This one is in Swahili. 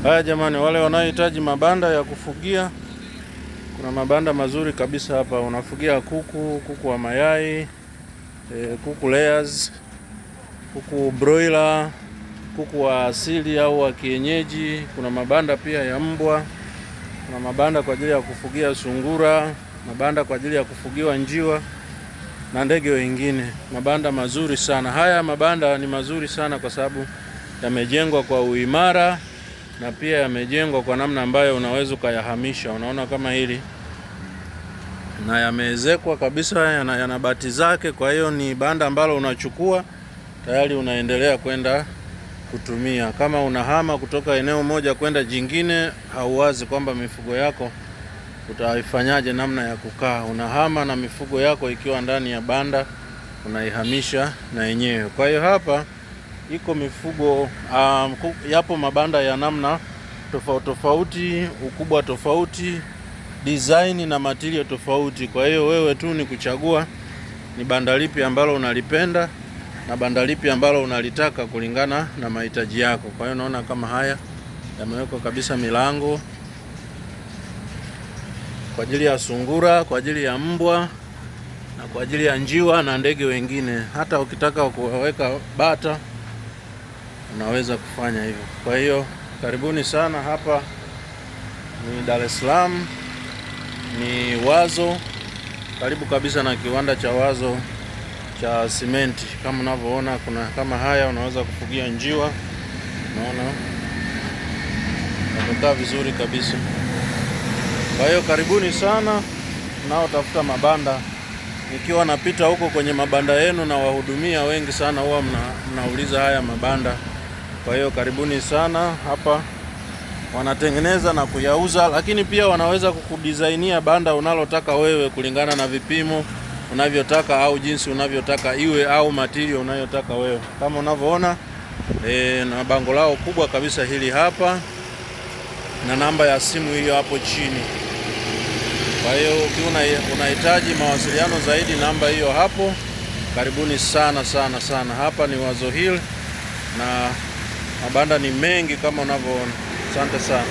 Haya jamani, wale wanaohitaji mabanda ya kufugia, kuna mabanda mazuri kabisa hapa. Unafugia kuku wa mayai, kuku layers, kuku broiler, kuku wa asili au wa kienyeji. Kuna mabanda pia ya mbwa, kuna mabanda kwa ajili ya kufugia sungura, mabanda kwa ajili ya kufugiwa njiwa na ndege wengine. Mabanda mazuri sana. Haya mabanda ni mazuri sana kwa sababu yamejengwa kwa uimara na pia yamejengwa kwa namna ambayo unaweza ukayahamisha. Unaona kama hili, na yameezekwa kabisa, yana bati zake. Kwa hiyo ni banda ambalo unachukua tayari unaendelea kwenda kutumia. Kama unahama kutoka eneo moja kwenda jingine, hauwazi kwamba mifugo yako utaifanyaje namna ya kukaa. Unahama na mifugo yako ikiwa ndani ya banda, unaihamisha na yenyewe. Kwa hiyo hapa iko mifugo yapo mabanda ya namna tofauti tofauti, ukubwa tofauti, design na material tofauti. Kwa hiyo wewe tu ni kuchagua ni banda lipi ambalo unalipenda na banda lipi ambalo unalitaka kulingana na mahitaji yako. Kwa hiyo naona kama haya yamewekwa kabisa milango kwa ajili ya sungura, kwa ajili ya mbwa na kwa ajili ya njiwa na ndege wengine. Hata ukitaka kuweka bata unaweza kufanya hivyo. Kwa hiyo karibuni sana. Hapa ni Dar es Salaam, ni Wazo, karibu kabisa na kiwanda cha Wazo cha simenti. Kama unavyoona, kuna kama haya unaweza kufugia njiwa. Unaona yamekaa vizuri kabisa. Kwa hiyo karibuni sana nao tafuta mabanda. Nikiwa napita huko kwenye mabanda yenu na wahudumia wengi sana huwa mnauliza haya mabanda. Kwa hiyo karibuni sana. Hapa wanatengeneza na kuyauza, lakini pia wanaweza kukudesignia banda unalotaka wewe kulingana na vipimo unavyotaka au jinsi unavyotaka iwe au material unayotaka wewe. Kama unavyoona na bango lao kubwa kabisa hili hapa na namba ya simu hiyo hapo chini. Kwa hiyo ukiwa unahitaji mawasiliano zaidi, namba hiyo hapo. Karibuni sana sana sana. Hapa ni Wazo Hill na mabanda ni mengi kama unavyoona. Asante sana.